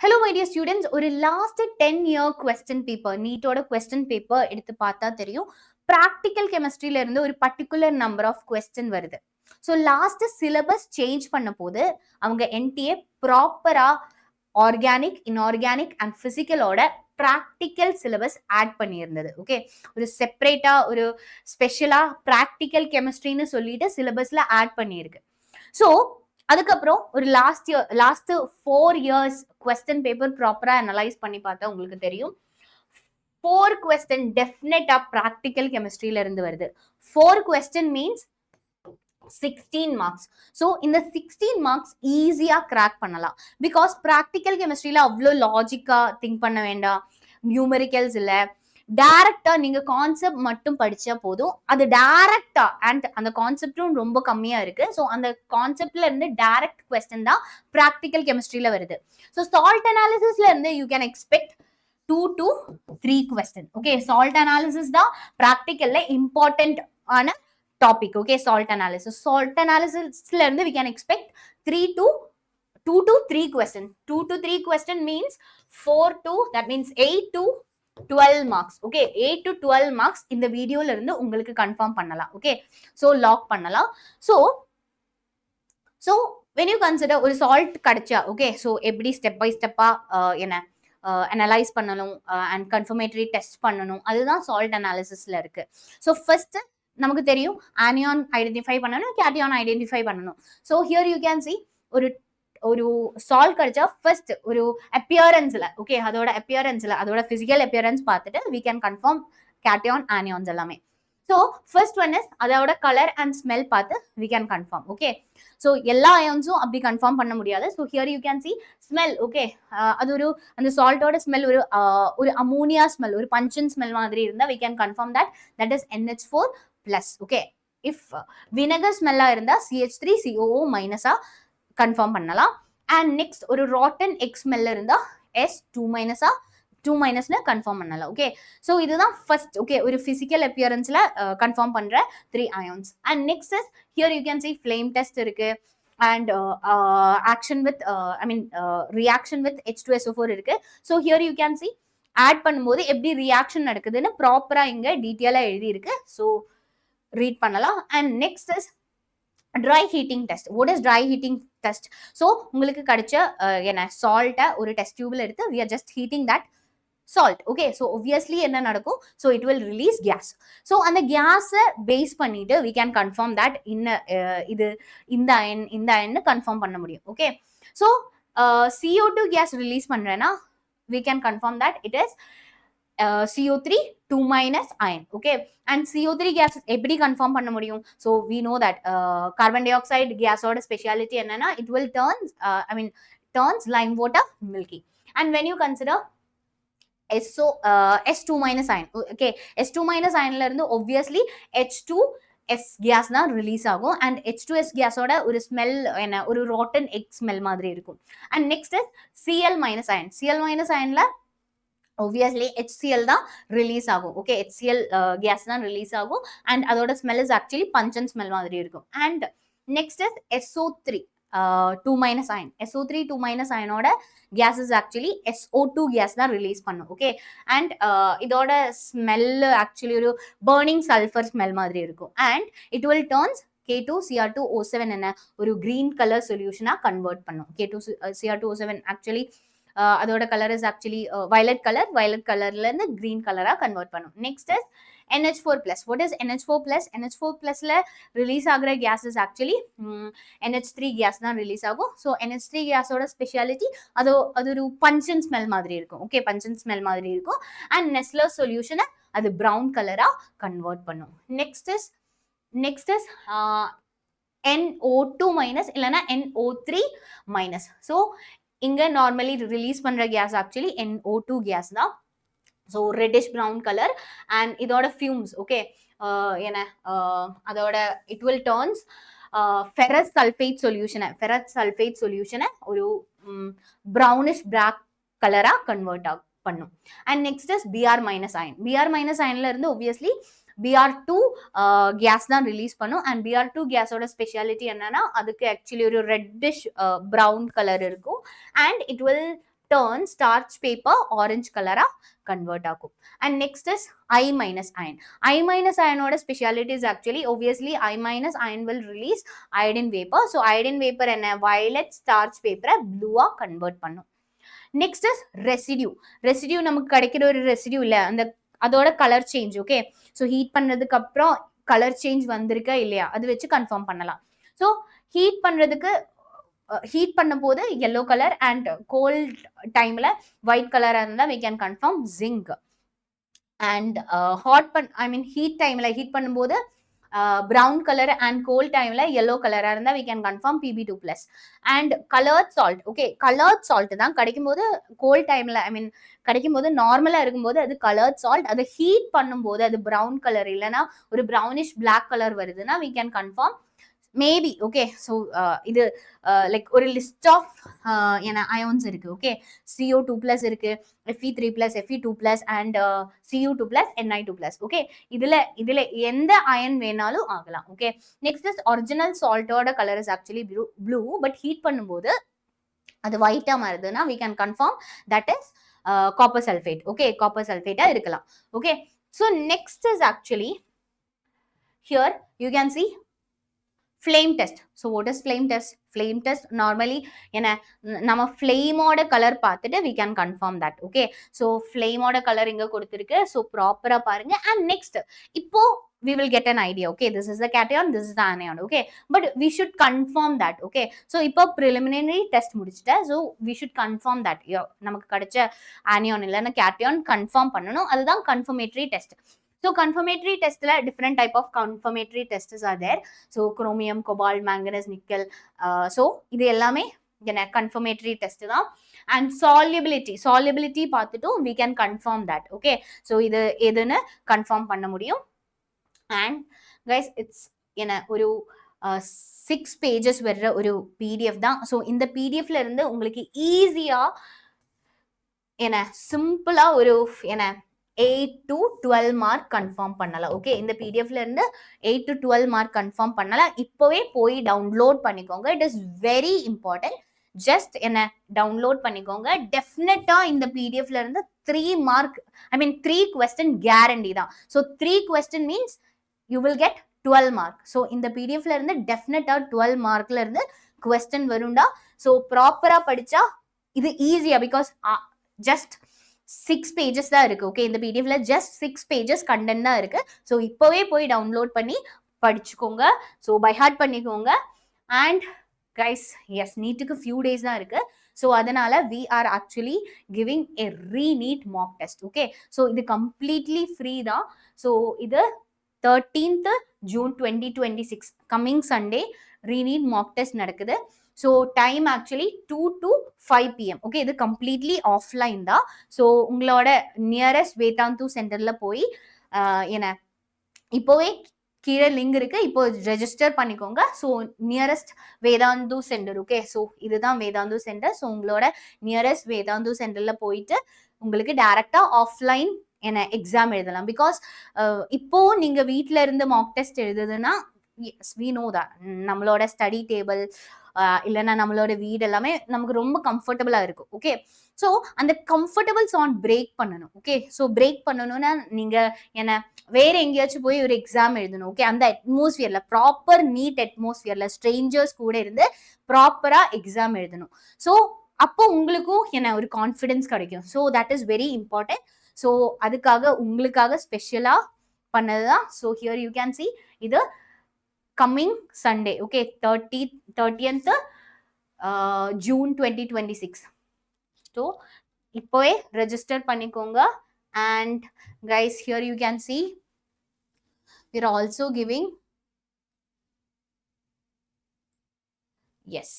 Hello my dear students, ஒரு last 10 year question paper, NEET ஓட question paper எடுத்து பார்த்தா தெரியும். practical chemistryல இருந்து ஒரு particular number of question வருது. So last syllabus change பண்ண போது அவங்க NTA ப்ராப்பரா ஆர்கானிக், இன்ஆர்கானிக் அண்ட் பிசிக்கலோட ப்ராக்டிக்கல் சிலபஸ் ஆட் பண்ணியிருந்தது. ஓகே, ஒரு செப்பரேட்டா ஒரு ஸ்பெஷலா ப்ராக்டிக்கல் கெமிஸ்ட்ரின்னு சொல்லிட்டு சிலபஸ்ல ஆட் பண்ணியிருக்கு. ஸோ அதுக்கப்புறம் ஒரு லாஸ்ட் 4 years கொஸ்டின் பேப்பர் ப்ராப்பரா அனலைஸ் பண்ணி பார்த்தா உங்களுக்கு தெரியும் 4 கொஸ்டின் டெஃபினட்டா ப்ராக்டிக்கல் கெமிஸ்ட்ரியில இருந்து வருது. 4 கொஸ்டின் மீன்ஸ் 16 marks. So இந்த 16 marks ஈஸியா கிராக் பண்ணலாம். பிகாஸ் ப்ராக்டிக்கல் கெமிஸ்ட்ரியில அவ்வளோ லாஜிக்கா திங்க் பண்ண வேண்டாம், நியூமெரிக்கல்ஸ் இல்ல, டைரக்டா நீங்க கான்செப்ட் மட்டும் படிச்சா போதும். அது டைரக்டா அண்ட் அந்த கான்செப்டும் ரொம்ப கம்மியா இருக்கு. ஸோ அந்த கான்செப்ட்ல இருந்து டைரக்ட் கொஸ்டின் தான் ப்ராக்டிக்கல் கெமிஸ்ட்ரியில வருது. ஸோ சால்ட் அனாலிசிஸ்ல இருந்து you can expect 2 to 3 question. Okay, salt analysis தான் ப்ராக்டிக்கல்ல இம்பார்ட்டன்ட் ஆன டாபிக். ஓகே, சால்ட் அனாலிசிஸ்ல இருந்து we can expect 2 to 3 question. 2 to 3 question means 4 to, that means 8 to 12 marks. Okay, 8 to 12 marks இந்த வீடியோல இருந்து உங்களுக்கு confirm பண்ணலாம். Okay, so lock பண்ணலாம். So when you consider ஒரு சால்ட் கிடைச்சா, ஓகே, சோ எப்படி ஸ்டெப் பை ஸ்டெப்பா என்ன அனலைஸ் பண்ணணும் அண்ட் கன்ஃபர்மேட்டரி டெஸ்ட் பண்ணணும், அதுதான் சால்ட் அனாலிசிஸ்ல இருக்கு. ஸோ ஃபர்ஸ்ட் நமக்கு தெரியும் ஆனியான் ஐடென்டிஃபை பண்ணணும், கேட்டியான் ஐடென்டிஃபை பண்ணணும். So here you can C ஒரு சால்ட் கிடைச்சா ஃபர்ஸ்ட் ஒரு அப்பியரன்ஸ்ல, ஓகே, அதோட பிசிக்கல் அப்பியரன்ஸ் பார்த்துட்டு we can confirm கேட்டியான் ஆனியான்ஸ் எல்லாமே. ஸோ ஃபர்ஸ்ட் ஒன் இஸ் அதோட கலர் அண்ட் ஸ்மெல் பார்த்து we can confirm. Okay, so எல்லா அயான்ஸும் அப்படி கன்ஃபார்ம் பண்ண முடியாது. So here you can C smell. Okay, அது அந்த சால்ட்டோட ஸ்மெல் ஒரு அமோனியா ஸ்மெல், ஒரு பஞ்சன் ஸ்மெல் மாதிரி இருந்தா we can confirm that is NH4 plus. Okay, if vinegar ஸ்மெல்லா இருந்தா CH3COO மைனஸா கன்ஃபார்ம் பண்ணலாம். அண்ட் நெக்ஸ்ட் ஒரு ராட்டன் எக்ஸ் ஸ்மெல் இருந்தா S2 மைனஸா 2 மைனஸ்ல கன்ஃபார்ம் பண்ணலாம். ஓகே, ஸோ இதுதான் ஃபர்ஸ்ட். ஓகே, ஒரு பிசிக்கல் அப்பியரன்ஸ்ல கன்ஃபார்ம் பண்ற 3 ions. And next is here you can see flame test இருக்கு and action with reaction with H2SO4 இருக்கு. So here you can see add பண்ணும்போது எப்படி ரியாக்ஷன் நடக்குதுன்னு ப்ராப்பரா இங்க டீட்டெயிலா எழுதி இருக்கு. ஸோ ரீட் பண்ணலாம். And next is try heating test. What is try heating test? So உங்களுக்கு கிடைச்ச என்ன சால்ட்டை ஒரு டெஸ்ட் டியூப்ல எடுத்து we are just heating that salt. Okay, so obviously என்ன நடக்கும்? So it will release gas. So அந்த கேஸை பேஸ் பண்ணிட்டு we can confirm that இந்த அயன் கன்ஃபார்ம் பண்ண முடியும். Okay, so CO2 gas release பண்றேன்னா we can confirm that it is CO3 2 minus ion. Okay, and CO3 gas எப்படி confirm பண்ண முடியும்? So we know that carbon dioxide gas ஓட speciality என்னன்னா it will turns lime water milky. And when you consider S2 minus ion, okay, S2 minus ionல இருந்து obviously H2S gas தான் release ஆகும். And H2S கேஸோட ஒரு smell என்ன, ஒரு rotten egg smell மாதிரி இருக்கும். And next is Cl minus ion. Cl minus ionல obviously HCl தான் ரிலீஸ் ஆகும். ஓகே, HCl கேஸ் தான் ரிலீஸ் ஆகும் அண்ட் அதோட smell is actually pungent smell மாதிரி இருக்கும். And next is SO3 2 minus ion. SO3 2 minus ionோட gas is actually SO2 gas தான் ரிலீஸ் பண்ணும். ஓகே, அண்ட் இதோட ஸ்மெல் ஆக்சுவலி ஒரு பர்னிங் சல்ஃபர் ஸ்மெல் மாதிரி இருக்கும். And it will turns K2Cr2O7 என்ன ஒரு கிரீன் கலர் சொல்யூஷனா கன்வெர்ட் பண்ணும். K2Cr2O7 ஆக்சுவலி அதோட கலர் இஸ் ஆக்சுவலி வயலட் கலர்ல இருந்து கிரீன் கலரா கன்வெர்ட் பண்ணும். Next is NH4 plus. What is NH4 plus? NH4 plusல ரிலீஸ் ஆகிற gas is actually NH3 gas தான் ரிலீஸ் ஆகும். ஸோ NH3 கேஸோட ஸ்பெஷாலிட்டி அது ஒரு பஞ்சன் ஸ்மெல் மாதிரி இருக்கும். ஓகே, பஞ்சன் ஸ்மெல் மாதிரி இருக்கும். அண்ட் நெஸ்லர் சொல்யூஷனை அது ப்ரௌன் கலரா கன்வெர்ட் பண்ணும். நெக்ஸ்ட் இஸ் NO2 மைனஸ் இல்லைன்னா NO3 மைனஸ். ஸோ இங்க நார்மலி ரிலீஸ் பண்ற கேஸ் ஆக்சுவலி NO2 கேஸ் தான். So reddish brown colour and இதோட ஃபியூம்ஸ். ஓகே, என்ன அதோட it will turns ferrous sulphate சொல்யூஷனை ஒரு ப்ரௌனிஷ் பிளாக் கலரா கன்வெர்ட் பண்ணும். And next is Br minus ion. Br minus அயன்ல இருந்து obviously Br2 கேஸ் தான் ரிலீஸ் பண்ணும். அண்ட் Br2 கேஸோட ஸ்பெஷாலிட்டி என்னன்னா அதுக்கு ஆக்சுவலி ஒரு ரெட்டிஷ் ப்ரௌன் கலர் இருக்கும். And it will turn starch paper orange color convert ஆகும். And next is I minus ion. I minus ion oda speciality is actually obviously I minus ion will release iodine vapor. So iodine vapor என்ன violet starch paper blue convert பண்ணும். Next is residue. Residue நமக்கு கிடைக்கிற ஒரு residue இல்ல, அந்த அதோட colour change. Okay, so heat பண்ணதுக்கு அப்புறம் கலர் சேஞ்ச் வந்திருக்கா இல்லையா அது வச்சு கன்ஃபார்ம் பண்ணலாம். ஸோ ஹீட் பண்றதுக்கு ஹீட் பண்ணும் போது yellow கலர் அண்ட் கோல்ட் டைம்ல ஒயிட் கலரா இருந்தா we can confirm zinc. And heat டைம்ல ஹீட் பண்ணும்போது brown color and cold time la yellow color இருந்தா we can confirm Pb2+. and colored salt, okay, colored salt தான் கிடைக்கும்போது cold timeல கிடைக்கும்போது நார்மலா இருக்கும்போது அது colored salt. அது ஹீட் பண்ணும்போது அது brown color இல்லனா ஒரு brownish black color வருதுன்னா we can confirm maybe. okay, so இது like ஒரு list of ions இருக்கு. okay, CO2+ இருக்கு, Fe3+, Fe2+, and Cu2+, Ni2+. okay, இதுல எந்த அயன் வேணாலும் ஆகலாம். okay, next is original salt ஓட color is actually blue, but heat பண்ணும்போது அது white மாறுதுன்னா we can confirm that is copper sulfate. okay, copper sulfate இருக்கலாம். okay, so next is actually here you can see flame test. so what is flame test? flame test normally நம்ம flame ஓட colour பார்த்துட்டு we can confirm that. okay, so flame ஓட colour இங்க கொடுத்திருக்கு. so ப்ராப்பரா பாருங்க. and next இப்போ we will get an idea. okay, this is the cation, this is the anion. okay, but we should confirm that. okay, so இப்போ preliminary test முடிச்சிட்ட, so we should confirm that நமக்கு கிடைச்ச anion இல்லனா cation confirm பண்ணனும். அதுதான் confirmatory test. so confirmatory test la different type of confirmatory tests are there. so chromium, cobalt, manganese, nickel. so இது எல்லாமே confirmatory test தான். and solubility பார்த்துட்டும் we can confirm that. okay, so இது எதுன்னு confirm பண்ண முடியும். and guys it's ஒரு 6 pages வர்ற ஒரு PDF தான். so இந்த PDFல இருந்து உங்களுக்கு ஈஸியா சிம்பிளா ஒரு 8 to 12 மார்க் கன்ஃபார்ம் பண்ணலாம். ஓகே, இந்த பிடிஎஃப்ல இருந்து 8 to 12 மார்க் கன்ஃபார்ம் பண்ணலாம். இப்போவே போய் டவுன்லோட் பண்ணிக்கோங்க. It is very important. Just download பண்ணிக்கோங்க. டெஃபினட்டா இந்த பிடிஎஃப்ல இருந்து 3 மார்க் 3 கொஸ்டின் கேரண்டி தான். So 3 question means you will get 12 mark. So இந்த பிடிஎஃப்ல இருந்து டெஃபினட்டா 12 மார்க்ல இருந்து கொஸ்டின் வரும்டா. ஸோ ப்ராப்பரா படிச்சா இது ஈஸியா, பிகாஸ் ஜஸ்ட் 6 pages தான் இருக்கு. ஓகே, இந்த பிடிஎஃப்ல ஜஸ்ட் 6 pages கண்டென்ட் தான் இருக்கு. ஸோ இப்போவே போய் டவுன்லோட் பண்ணி படிச்சுக்கோங்க. ஸோ பை ஹார்ட் பண்ணிக்கோங்க. அண்ட் கைஸ் எஸ், நீட்டுக்கு ஃபியூ டேஸ் தான் இருக்கு. ஸோ அதனால we are actually giving a re-NEET mock test. Okay, so இது கம்ப்ளீட்லி ஃப்ரீ தான். ஸோ இது 13th June 2026 coming Sunday re-NEET mock test நடக்குது. So time actually 2 to 5 PM. Okay, இது completely offline தான். So உங்களோட நியரஸ்ட் வேதாந்து சென்டர்ல போய் இப்போவே கீழே லிங்க் இருக்கு, இப்போ ரெஜிஸ்டர் பண்ணிக்கோங்க. So nearest Vedantu centre. Okay, so இதுதான் வேதாந்து சென்டர். ஸோ உங்களோட நியரஸ்ட் வேதாந்து சென்டர்ல போயிட்டு உங்களுக்கு டைரக்டா ஆஃப்லைன் எக்ஸாம் எழுதலாம். பிகாஸ் இப்போ நீங்க வீட்ல இருந்து மாக் டெஸ்ட் எழுதுதுன்னா we know that நம்மளோட ஸ்டடி டேபிள் இல்லைன்னா நம்மளோட வீடு எல்லாமே நமக்கு ரொம்ப கம்ஃபர்டபுளா இருக்கும். ஓகே, ஸோ அந்த கம்ஃபர்டபுள் ஜோன் பிரேக் பண்ணணும். ஓகே, ஸோ பிரேக் பண்ணணும்னா நீங்க வேற எங்கேயாச்சும் போய் ஒரு எக்ஸாம் எழுதணும். ஓகே, அந்த அட்மாஸ்பியர்ல ப்ராப்பர் நீட் அட்மாஸ்பியர்ல ஸ்ட்ரேஞ்சர்ஸ் கூட இருந்து ப்ராப்பரா எக்ஸாம் எழுதணும். ஸோ அப்போ உங்களுக்கும் ஒரு கான்ஃபிடன்ஸ் கிடைக்கும். So that is very important. So அதுக்காக உங்களுக்காக ஸ்பெஷலா பண்ணதுதான். So here you can see இது coming Sunday. okay, 30th June 2026. so இப்போவே ரெஜிஸ்டர் பண்ணிக்கோங்க. and guys here you can see we are also giving yes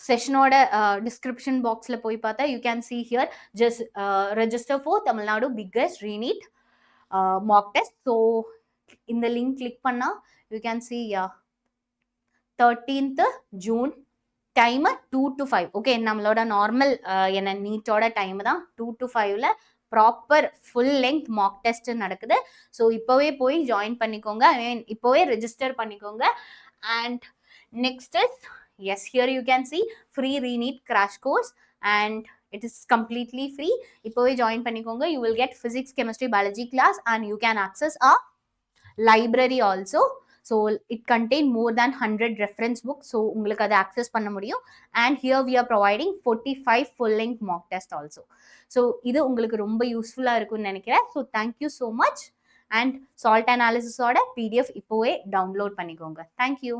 செஷனோட டிஸ்கிரிப்ஷன் பாக்ஸ்ல போய் பார்த்தா you can see here just register for Tamil Nadu biggest re-NEET mock test. So இந்த link click பண்ணா you can see 13th June time 2 to 5. Okay, நம்மளோட normal நீட்டோட time தான் 2 to 5ல proper full length mock test நடக்குது. So இப்போவே போய் join பண்ணிக்கோங்க. ஐ மீன் இப்போவே ரெஜிஸ்டர் பண்ணிக்கோங்க. And next is yes, here you can see free Re-NEET crash course and it is completely free. இப்போவே ஜாயின் பண்ணிக்கோங்க. You will get physics, chemistry, biology class and you can access a library also. So it contain more than 100 reference books. So உங்களுக்கு அதை access பண்ண முடியும். And here we are providing 45 full length mock test also. So இது உங்களுக்கு ரொம்ப யூஸ்ஃபுல்லா இருக்கும்னு நினைக்கிறேன். So thank you so much and salt analysis ஓட PDF இப்போவே டவுன்லோட் பண்ணிக்கோங்க. Thank you.